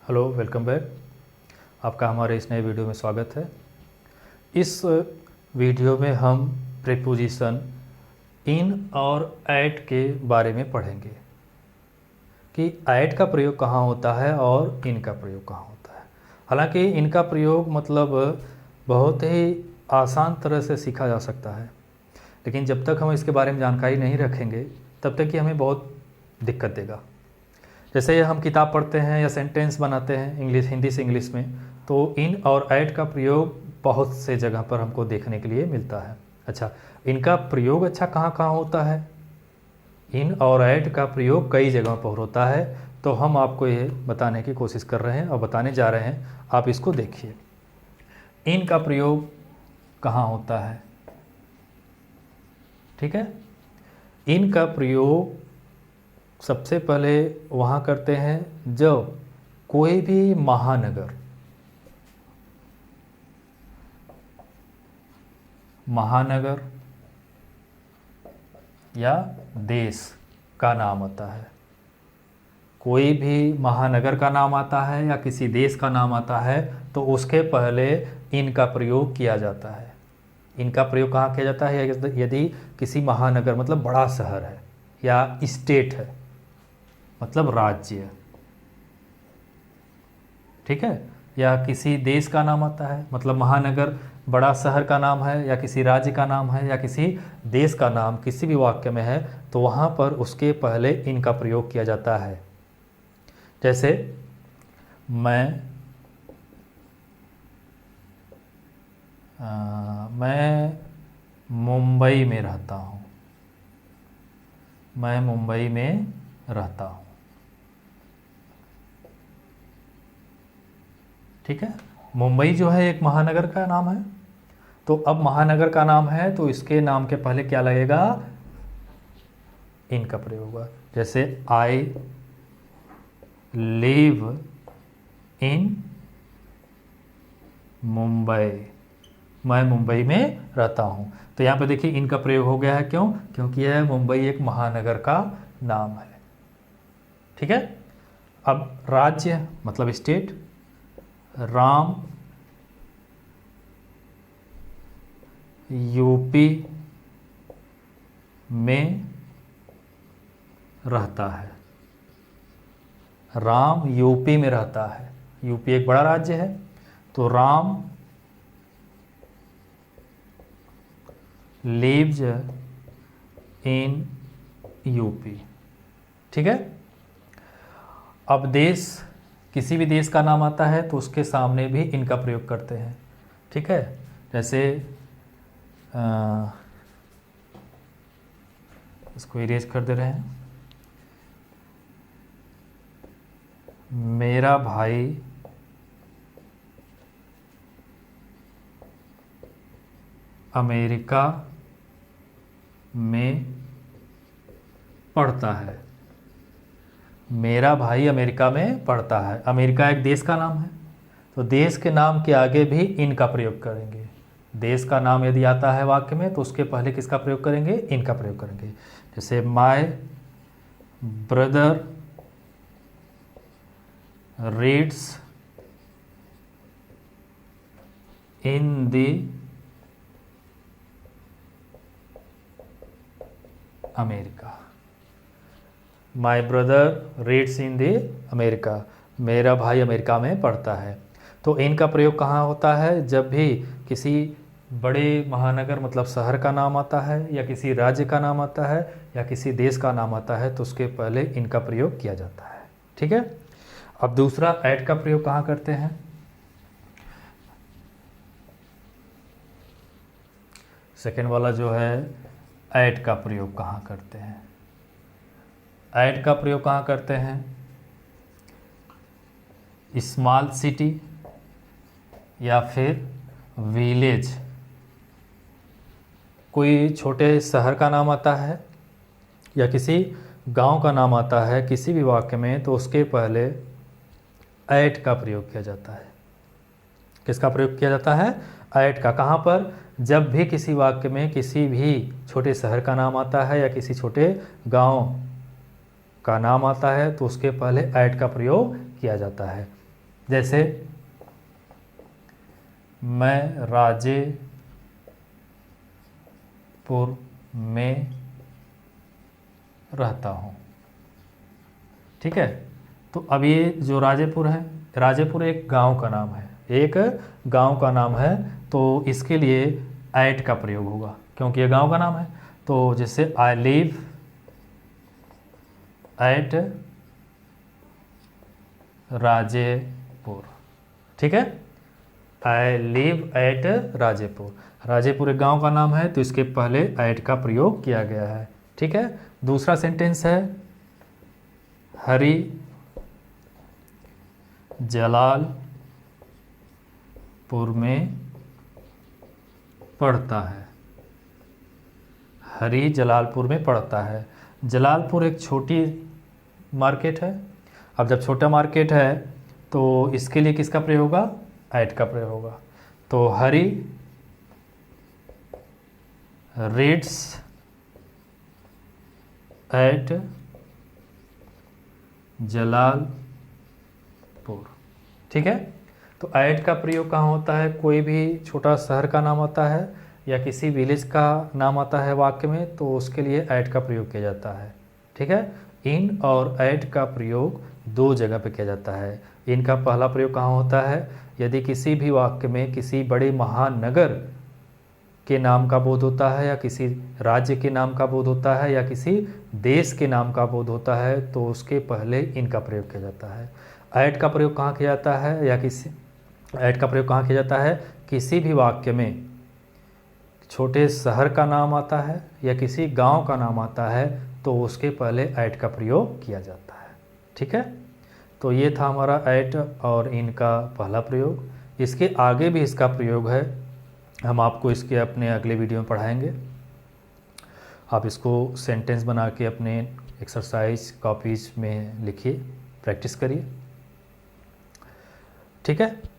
Hello, welcome back. आपका हमारे इस नए वीडियो में स्वागत है। इस वीडियो में हम प्रीपोजिशन इन और ऐट के बारे में पढ़ेंगे कि ऐट का प्रयोग कहाँ होता है और इन का प्रयोग कहाँ होता है। हालांकि इनका प्रयोग मतलब बहुत ही आसान तरह से सीखा जा सकता है, लेकिन जब तक हम इसके बारे में जानकारी नहीं रखेंगे तब तक कि हमें बहुत दिक्कत देगा। जैसे हम किताब पढ़ते हैं या सेंटेंस बनाते हैं इंग्लिश हिंदी से इंग्लिश में, तो इन और ऐट का प्रयोग बहुत से जगह पर हमको देखने के लिए मिलता है। अच्छा, इनका प्रयोग कहाँ कहाँ होता है? इन और ऐट का प्रयोग कई जगहों पर होता है, तो हम आपको ये बताने की कोशिश कर रहे हैं और बताने जा रहे हैं। आप इसको देखिए, इन का प्रयोग कहाँ होता है। ठीक है, इन का प्रयोग सबसे पहले वहाँ करते हैं जब कोई भी महानगर या देश का नाम आता है। कोई भी महानगर का नाम आता है या किसी देश का नाम आता है तो उसके पहले इनका प्रयोग किया जाता है। इनका प्रयोग कहाँ किया जाता है? यदि किसी महानगर मतलब बड़ा शहर है या स्टेट है मतलब राज्य, ठीक है, या किसी देश का नाम आता है मतलब महानगर बड़ा शहर का नाम है या किसी राज्य का नाम है या किसी देश का नाम किसी भी वाक्य में है, तो वहाँ पर उसके पहले इनका प्रयोग किया जाता है। जैसे मैं मुंबई में रहता हूँ। मैं मुंबई में रहता हूँ। ठीक है, मुंबई जो है एक महानगर का नाम है, तो अब महानगर का नाम है तो इसके नाम के पहले क्या लगेगा? इन का प्रयोग होगा। जैसे आई लिव इन मुंबई, मैं मुंबई में रहता हूँ। तो यहाँ पे देखिए इनका प्रयोग हो गया है। क्यों? क्योंकि यह मुंबई एक महानगर का नाम है। ठीक है, अब राज्य मतलब स्टेट, राम यूपी में रहता है। राम यूपी में रहता है। यूपी एक बड़ा राज्य है, तो राम लिव्स इन यूपी। ठीक है, अब देश, किसी भी देश का नाम आता है तो उसके सामने भी इनका प्रयोग करते हैं। ठीक है, जैसे इसको इरेज कर दे रहे हैं। मेरा भाई अमेरिका में पढ़ता है। मेरा भाई अमेरिका में पढ़ता है। अमेरिका एक देश का नाम है, तो देश के नाम के आगे भी इनका प्रयोग करेंगे। देश का नाम यदि आता है वाक्य में तो उसके पहले किसका प्रयोग करेंगे? इनका प्रयोग करेंगे। जैसे my brother reads in the America. My brother reads in the America, मेरा भाई अमेरिका में पढ़ता है। तो इनका प्रयोग कहाँ होता है? जब भी किसी बड़े महानगर मतलब शहर का नाम आता है या किसी राज्य का नाम आता है या किसी देश का नाम आता है तो उसके पहले इनका प्रयोग किया जाता है। ठीक है, अब दूसरा ऐट का प्रयोग कहाँ करते हैं? सेकेंड वाला जो है ऐट का प्रयोग कहाँ करते हैं? ऐट का प्रयोग कहाँ करते हैं? स्मॉल सिटी या फिर विलेज, कोई छोटे शहर का नाम आता है या किसी गांव का नाम आता है किसी भी वाक्य में, तो उसके पहले ऐट का प्रयोग किया जाता है। किसका प्रयोग किया जाता है? ऐट का। कहाँ पर? जब भी किसी वाक्य में किसी भी छोटे शहर का नाम आता है या किसी छोटे गांव का नाम आता है तो उसके पहले ऐट का प्रयोग किया जाता है। जैसे मैं राजेपुर में रहता हूँ। ठीक है, तो अब ये जो राजेपुर है, राजेपुर एक गांव का नाम है, एक गांव का नाम है, तो इसके लिए ऐट का प्रयोग होगा क्योंकि ये गांव का नाम है। तो जैसे आई लिव एट राजेपुर। ठीक है, I live at Rajepur. Rajepur एक गांव का नाम है तो इसके पहले एट का प्रयोग किया गया है। ठीक है, दूसरा सेंटेंस है हरी जलालपुर में पढ़ता है। हरी जलालपुर में पढ़ता है। जलालपुर एक छोटी मार्केट है। अब जब छोटा मार्केट है तो इसके लिए किसका प्रयोग होगा? ऐट का प्रयोग होगा। तो हरी रीड्स एट जलालपुर। ठीक है, तो ऐट का प्रयोग कहाँ होता है? कोई भी छोटा शहर का नाम आता है या किसी विलेज का नाम आता है वाक्य में, तो उसके लिए ऐट का प्रयोग किया जाता है। ठीक है, इन और ऐट का प्रयोग दो जगह पे किया जाता है। इनका पहला प्रयोग कहाँ होता है? यदि किसी भी वाक्य में किसी बड़े महानगर के नाम का बोध होता है या किसी राज्य के नाम का बोध होता है या किसी देश के नाम का बोध होता है तो उसके पहले इनका प्रयोग किया जाता है। ऐट का प्रयोग कहाँ किया जाता है या किसी ऐट का प्रयोग कहाँ किया जाता है? किसी भी वाक्य में छोटे शहर का नाम आता है या किसी गांव का नाम आता है तो उसके पहले ऐट का प्रयोग किया जाता है। ठीक है, तो ये था हमारा ऐट और इन का पहला प्रयोग। इसके आगे भी इसका प्रयोग है, हम आपको इसके अपने अगले वीडियो में पढ़ाएंगे। आप इसको सेंटेंस बना के अपने एक्सरसाइज कॉपीज में लिखिए, प्रैक्टिस करिए। ठीक है।